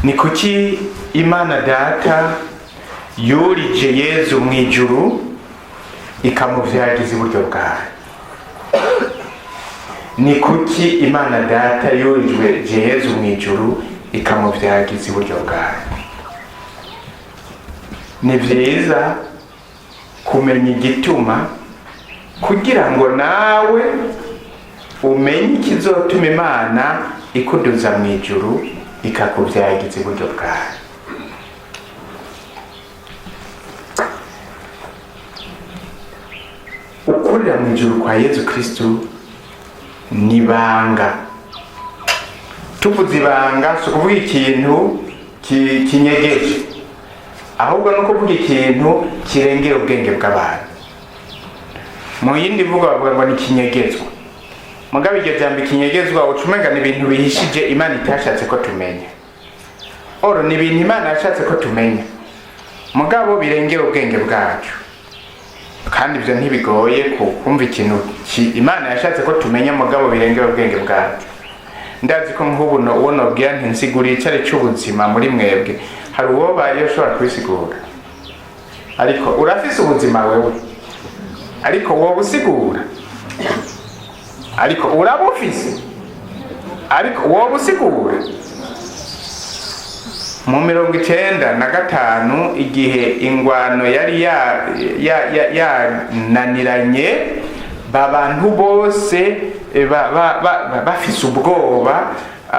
ni kuki Imana Data yurije Yezu mu ijuru ikamuvyagiza iburyo bwayo? Ni kuki Imana Data yurijwe Yezu mu ijuru ikamuvyagiza iburyo bwayo? Ni vyiza kumenya igituma kugira ngo nawe umenye ikizotuma Imana ikuduza mu ijuru ikakuvyagiza iburyo bwayo. Ukurira mu ijuru kwa Yezu Kristu ni banga. Tuvuze ibanga si ukuvuga ikintu kinyegeje, ahubwo no kuvuga ikintu kirengera ubwenge bw'abantu. Mu yindi mvugo bavuga ngo ni kinyegezwa. Mugabe iryo jambo kinyegezwa ucumenga ni ibintu bihishije Imana itashatse ko tumenya. Oro ni ibintu Imana yashatse ko tumenya, mugabo birengera ubwenge bwacu. Kandi ibyo ntibigoye kumva ikintu Imana yashatse ko tumenya, mugabo birengera ubwenge bwacu. Ndazi ko nk'ubu uwo nobwira ntinsigura icare cy'ubuzima muri mwebwe, hari uwo baye ushobora kubisigura, ariko urafise ubuzima wewe, ariko wowe usigura, ariko urabufise, ariko wowe usigura. Mu 1995 igihe ingwano yari yananiranye, babantu bose bafise ubwoba,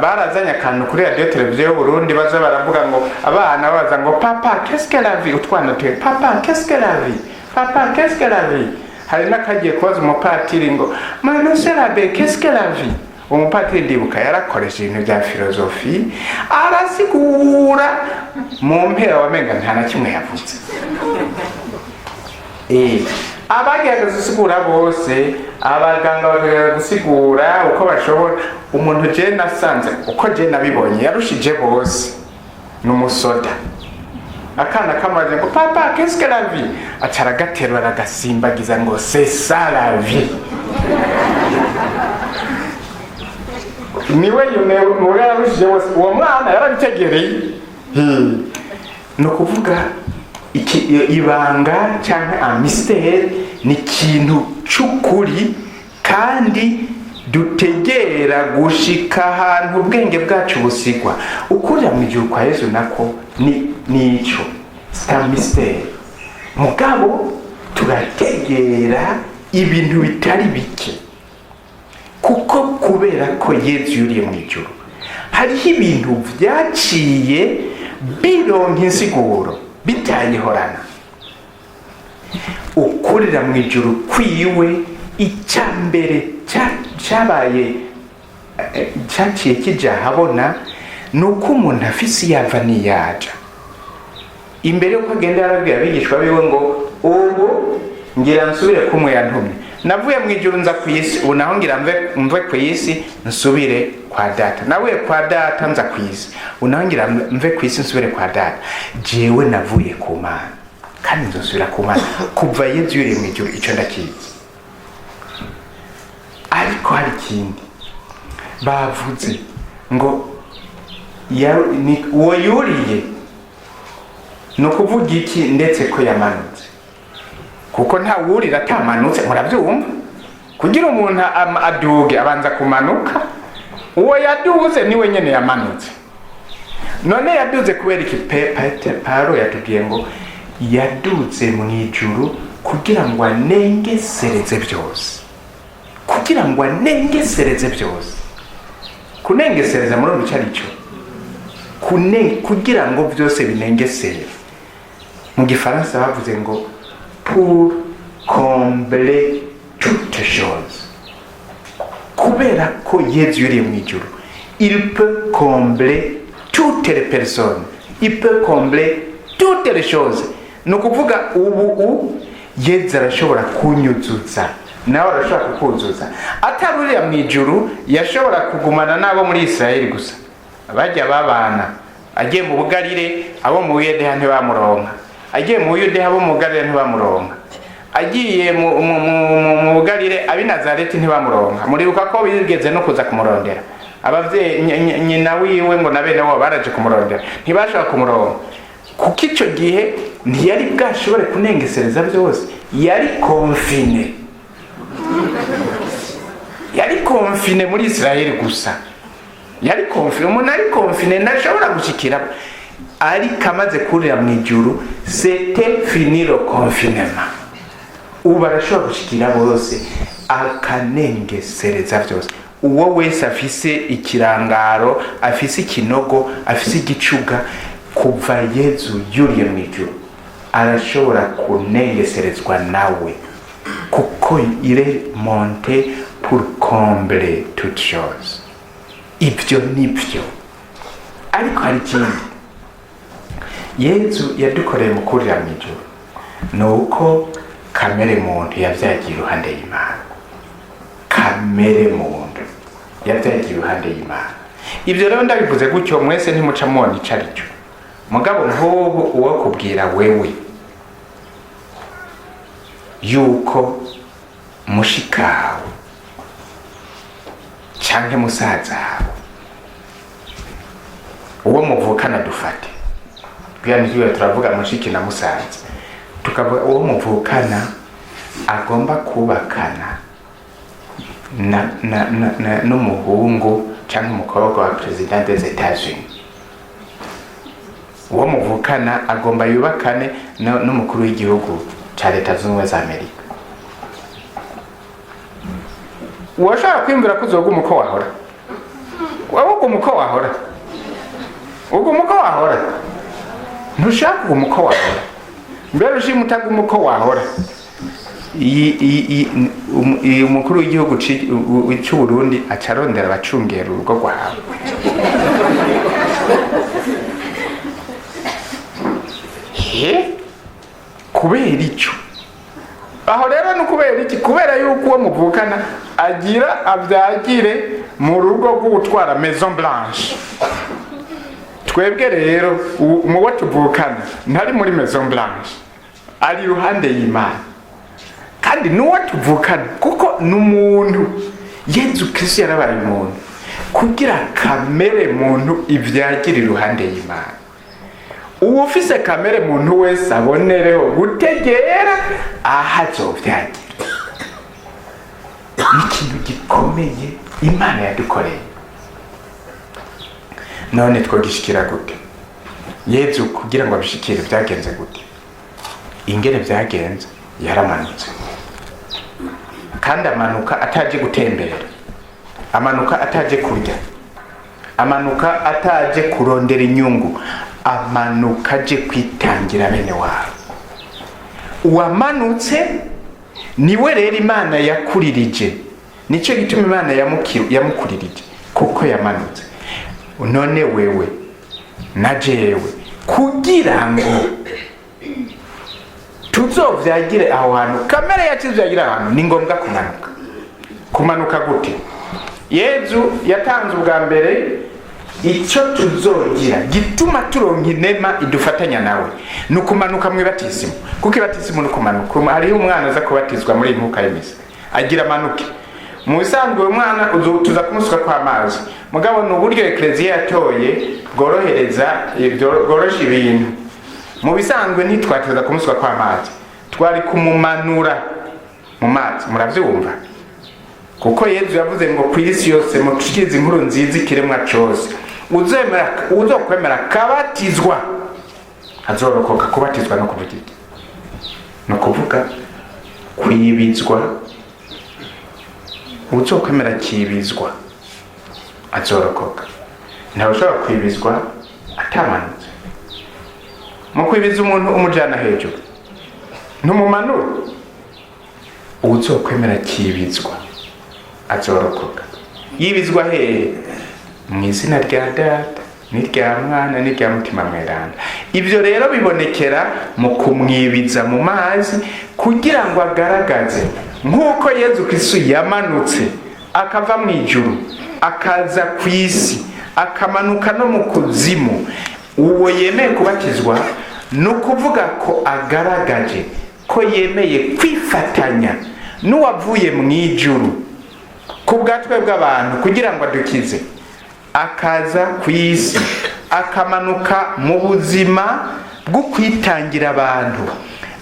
barazanye akantu kuri radio televiziyo y'Uburundi baza baravuga ngo abana baza ngo papa qu'est-ce que la vie, utwana tuye papa qu'est-ce que la vie, papa qu'est-ce que la vie. Hari nakagiye kubaza umupatiri ngo monsieur l'abbé qu'est-ce que la vie. Umupatiri ndibuka yarakoresha ibintu bya filozofi arasigura, mu mpera wamenga nta na kimwe yavuze. Abagiye gusigura bose, abaganga bagaye gusigura uko bashobora. Umuntu je nasanze uko je nabibonye yarushije bose n'umusoda. Akana kamaze ngo papa qu'est-ce que la vie, acaragaterwa aragasimbagiza ngo c'est ça la vie. Niwe yume yararushije bose, uwo mwana yarabitegereye. No kuvuga ibanga cyangwa amistère ni ikintu cy'ukuri kandi dutegera gushika ahantu ubwenge bwacu busigwa. Ukurira mu ijuru kwa Yesu nako ni ico c'est mystère, mugabo turategera ibintu bitari bike, kuko kubera ko Yesu yuriye mu ijuru hariho ibintu vyaciye bironka insiguro bitayihorana. Ukurira mu ijuru kwiwe icyambere cyabaye cyaciye kija habona nuko umuntu afise yava niyaja. Imbere yuko agenda yarabwiye abigishwa biwe ngo ubu ngira nsubire kumwe yantumye, navuye mu ijuru nza ku isi, ubu naho ngira mve ku isi nsubire kwa Data. Navuye kwa Data nza ku isi, ubu naho ngira mve ku isi nsubire kwa Data. Jewe navuye ku Mana kandi nzosubira ku Mana. Kuva Yesu yuriye mu ijuru ico ndakizi. Ariko hari ikindi bavuze ngo uwo yuriye no kuvuga iki, ndetse ko yamanutse, kuko nta wurira atamanutse. Murabyumva, kugira umuntu aduge abanza kumanuka. Uwo yaduze niwe nyene yamanutse. None yaduze kubera iki? Pawulo yatubwiye ngo yaduze mu ijuru kugira ngo anengesereze byose, kugira ngo anengesereze byose. Kunengesereza muri ruca rico kugira ngo byose binengesere. Mu gifaransa bavuze ngo pour combler toutes choses. Kubera ko Yesu yuriye mu ijuru, il peut combler toutes les personnes, il peut combler toutes les choses. No kuvuga ubu Yesu arashobora kunyuzuza, nawe arashobora kukuzuza. Ataruriye mu ijuru yashobora kugumana nabo muri Israeli gusa, bajya babana. Agiye mu Bugarire abo mu Yudeya ntibamuronka, agiye mu Yudeya abo mu Bugarire ntibamuronka, agiye mu Bugarire abi Nazareti ntibamuronka. Muribuka ko bigeze no kuza kumurondera abavyeyi nyina wiwe ngo na bene wabo baraje kumurondera ntibashaka kumuronka, kuko ico gihe ntiyari bwashobore kunengesereza byose, yari konfine muri Israeli gusa, yari konfine. Umuntu ari konfine ntashobora gushikira, ariko amaze kurira mu ijuru c'était fini le confinement, ubu arashobora gushikira bose akanengesereza byose. Uwo wese afise ikirangaro, afise ikinogo, afise igicuga, kuva Yezu yuriye mu ijuru arashobora kunengeserezwa nawe, kuko il est monté pour combler toutes choses. Ibyo nibyo. Ariko hari ikindi Yezu yadukoreye mu kurira mu ijuru, nuko kamere muntu yavyagiye iruhande y'Imana. Kamere muntu yavyagiye iruhande y'Imana. Ibyo rero ndabivuze gutyo mwese ntimuca mubona ico aricyo, mugabo nk'ubu uwo kubwira wewe yuko mushikawe canke musaza uwo muvukana, dufate bwiyanizwe turavuga mushiki na musaza, tukavuga uwo muvukana agomba kubakana n'umuhungu canke umukobwa wa president des Etats-Unis. Uwo muvukana agomba yubakane n'umukuru w'igihugu ca Leta Zunze Ubumwe za Amerika. Washaka kwimvira kuzoguma uko wahora? Waguma uko wahora? Uguma uko wahora? Ntushaka kuguma uko wahora? Mbere ushima utaguma uko wahora? Umukuru w'igihugu cy'u Burundi acarondera abacungera urugo rwawe. Kubera icyo aho rero ni kubera iki? Kubera yuko uwo muvukana agira abyagire mu rugo rw'ubutwara Maison Blanche. Twebwe rero umuwo tuvukana ntari muri Maison Blanche, ari iruhande y'Imana, kandi n'uwo tuvukana kuko n'umuntu. Yezu Kristo yarabaye umuntu kugira kamere muntu ivyagire iruhande y'Imana. Uwo ufise kamere muntu wese abonereho gutegera ahazovyagira. Ikintu gikomeye Imana yadukoreye. None twogishikira gute? Yezu kugira ngo abishikire byagenze gute? Ingene byagenze, yaramanutse, kandi amanuka ataje gutembera, amanuka ataje kurya, amanuka ataje kurondera inyungu, amanuka aje kwitangira bene wabo. Uwamanutse niwe rero Imana yakuririje, nico gituma Imana yamukuririje, kuko yamanutse. None wewe na jewe kugira ngo tuzovyagire aho hantu, kamere yacu ivyagira ahantu, ni ngombwa kumanuka. Kumanuka gute? Yezu yatanze ubwa mbere icyo tuzogira gituma turonka inema idufatanya nawe, ni ukumanuka mu ibatisimu. Kuko ibatisimu ni ukumanuka. Hariho umwana aza kubatizwa muri impuka y'imisa, agira amanuke. Mu bisanzwe umwana tuza kumusuka kw'amazi, mugabo ni uburyo Eklezia yatoye bworosha ibintu. Mu bisanzwe ntitwateza kumusuka kw'amazi, twari kumumanura mu mazi. Muravyumva? Kuko Yezu yavuze ngo ku isi yose mushikirize inkuru nziza ikiremwa cyose, uzokwemera kabatizwa azorokoka. Kubatizwa no kuvuga iki? No kuvuga kwibizwa. Uzokwemera kibizwa azorokoka. Ntawe ushobora kwibizwa atamanutse. Mu kwibiza umuntu umujana hejuru ntumumanura. Uzokwemera kibizwa azorokoka. Yibizwa hehe? Mu izina rya Data n'irya Mwana n'irya Mutima Mweranda. Ibyo rero bibonekera mu kumwibiza mu mazi, kugira ngo agaragaze nk'uko Yezu Kristo yamanutse akava mu ijuru akaza ku isi, akamanuka no mu kuzimu. Uwo yemeye kubatizwa no kuvuga ko agaragaje ko yemeye kwifatanya n'uwavuye mu ijuru ku bwatwe bw'abantu kugira ngo adukize. akaza ku isi akamanuka mu buzima bwo kwitangira abantu,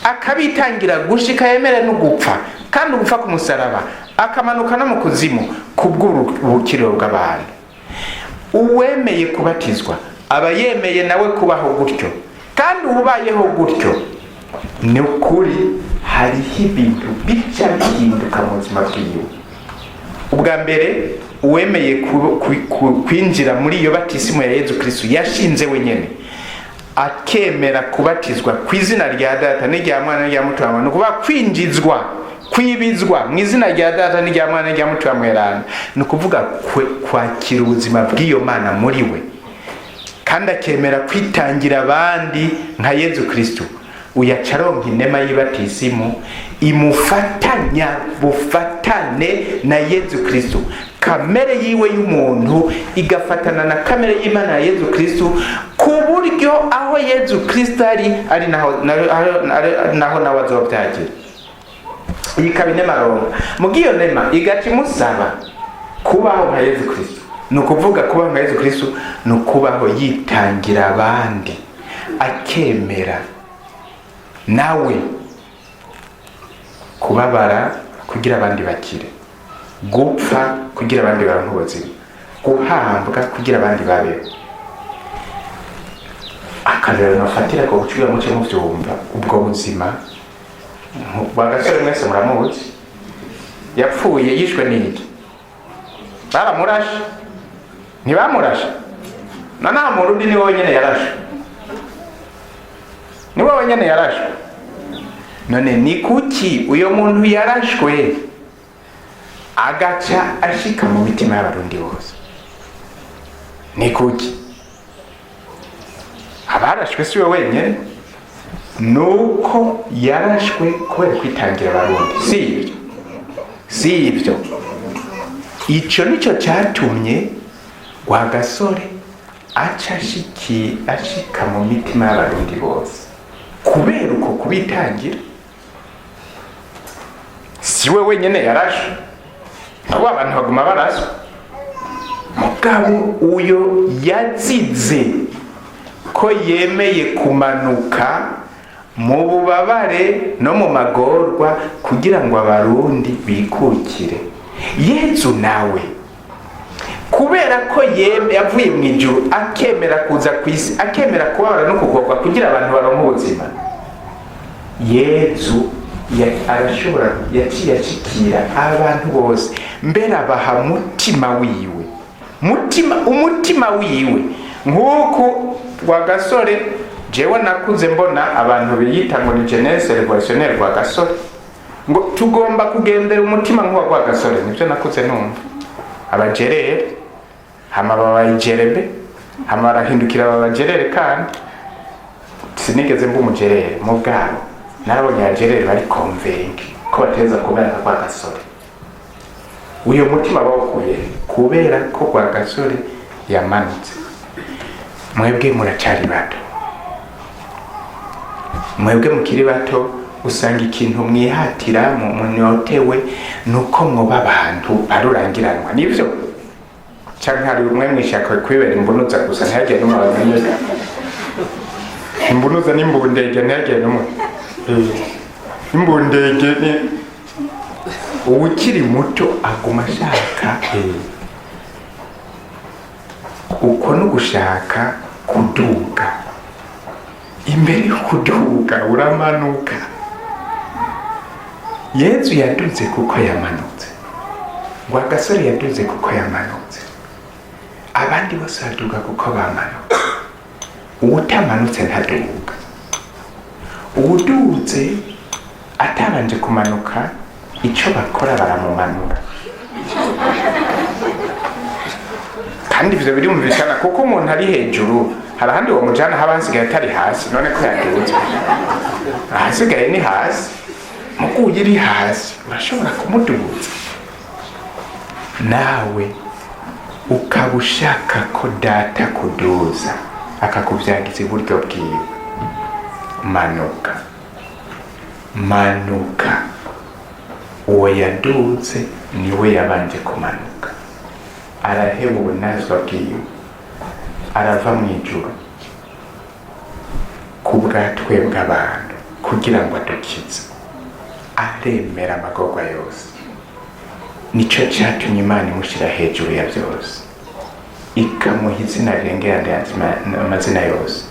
akabitangira gushika yemere no gupfa, kandi gupfa ku musaraba, akamanuka no mu kuzimu kubw'ubukiriro bw'abantu. Uwemeye kubatizwa aba yemeye nawe kubaho gutyo, kandi ubayeho gutyo ni ukuri hariho ibintu bica bihinduka mu buzima bwiwe. Ubwa mbere, uwemeye kwinjira muri iyo batisimu ya Yezu Kristo yashinze wenyene, akemera kubatizwa ku izina rya Data n'irya Mwana n'irya Mutima Mweranda, kuba kwinjizwa, kwibizwa mu izina rya Data n'irya Mwana n'irya Mutima Mweranda, ni ukuvuga kwakira ubuzima bw'iyo Mana muri we, kandi akemera kwitangira abandi nka Yezu Kristo. Uyacaronka inema y'ibatisimu imufatanya bufatane na Yezu Kristo, kamere yiwe y'umuntu igafatana na kamere y'Imana ya Yezu Kristo, ku buryo aho Yezu Kristo ari naho nawe azobyagira. Iyi kaba inema ronka mugiyo nema igaca imusaba kubaho nka Yezu Kristo. Ni ukuvuga kubaho nka Yezu Kristo ni ukubaho yitangira abandi, akemera nawe kubabara kugira abandi bakire, gupfa kugira abandi baronke ubuzima, guhambwa kugira abandi babeho. Akarero nafatira ko gucira muce mu vyumva ubwo buzima. Bagasore mwese muramuzi, yapfuye yishwe n'iki? Baramurashe? Ntibamurashe? Nana mu Rundi ni wenyene yarashe, ni wenyene yarashwe. None ni kuki uyo muntu yarashwe agaca ashika mu mitima y'Abarundi bose? Ni kuki? Abarashwe si we wenyene, nuko yarashwe kubera kwitangira Abarundi. Si ibyo ico nico cyatumye Rwagasore aca ashika mu mitima y'Abarundi bose, kubera uko kubitangira. Si we wenyene yarashwe, abo abantu baguma baraswa. Mugabo uyo yazize ko yemeye kumanuka mu bubabare no mu magorwa kugira ngo Abarundi bikukire. Yezu nawe kubera ko yavuye mu ijuru akemera kuza ku isi, akemera kubabara no kugorwa kugira abantu baronke ubuzima, Yezu arashobora yaciye ashikira abantu bose, mbere abaha umutima wiwe. Nk'uko Rwagasore, jewe nakuze mbona abantu biyita ngo ni jeunesse révolutionnaire Rwagasore, ngo tugomba kugendera umutima nk'uwa Rwagasore. Nibyo nakuze numva. Abajerere hama babayijerebe, hama barahindukira babajerere, kandi sinigeze mba umujerere mu bwabo. Narabonye abajerere bari convaincre ko bateza kubera Rwagasore. Uyo mutima bawukuye kubera ko Rwagasore yamanutse. Mwebwe muracari bato, mwebwe mukiri bato, usanga ikintu mwihatira munyotewe nuko mwoba abantu barurangiranwa. Nivyo canke hari umwe mwishaka kwibera imbunuza gusa ntihagire n'umwe abamenyeka. Imbunuza n'imbundege ntihagire n'umwe. Imbundege ni uwukiri muto aguma ashaka uko no gushaka kuduga. Imbere yo kuduga uramanuka. Yezu yaduze kuko yamanutse, Rwagasore yaduze kuko yamanutse, abandi bose baduga kuko bamanutse. Uwutamanutse ntaduga. Uwuduze atabanje kumanuka, ico bakora baramumanura. Kandi ivyo biri mu bishana, kuko umuntu ari hejuru hari ahandi uwo mujana haba hasigaye atari hasi. None ko yaduze ahasigaye ni hasi, muko uri hasi urashobora kumuduza. Nawe ukaba ushaka ko Data kuduza akakuvyagiza iburyo bwiwe, manuka. Uwo yaduze niwe yabanje kumanuka. araheba ubunazwa bwiwe, arava mu ijuru ku bwatwe bw'abantu kugira ngo adukize, aremera amagorwa yose. Nico cyatumye Imana imushyira hejuru ya byose, ikamuha izina rirengera amazina yose,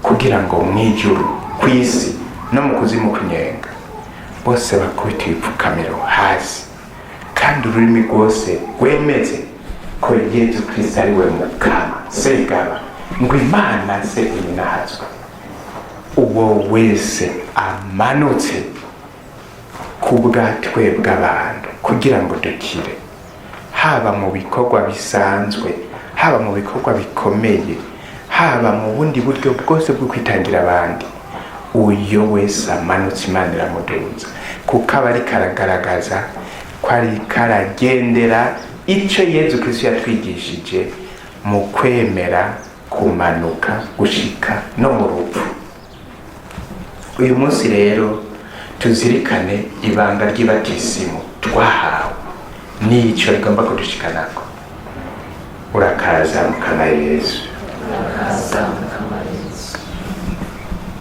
kugira ngo mu ijuru, ku isi no mu kuzimu kunyenga bose bakubita ibipfukamiro hasi, kandi ururimi rwose rwemeze ko Yesu Kristo ari we Mukama Segaba, ngo Imana se inazwe. Uwo wese amanutse ku bwatwe bw'abantu kugira ngo dukire, haba mu bikorwa bisanzwe, haba mu bikorwa bikomeye, haba mu bundi buryo bwose bwo kwitangira abandi. Uyo wese amanutse Imana iramuduza, kuko aba ariko aragaragaza ko ariko aragendera icyo Yesu Kristo yatwigishije mu kwemera kumanuka gushika no mu rupfu. Uyu munsi rero tuzirikane ibanga ry'ibatisimu twahawe n'icyo rigomba kudushikanako. Urakaza Mukama Yesu.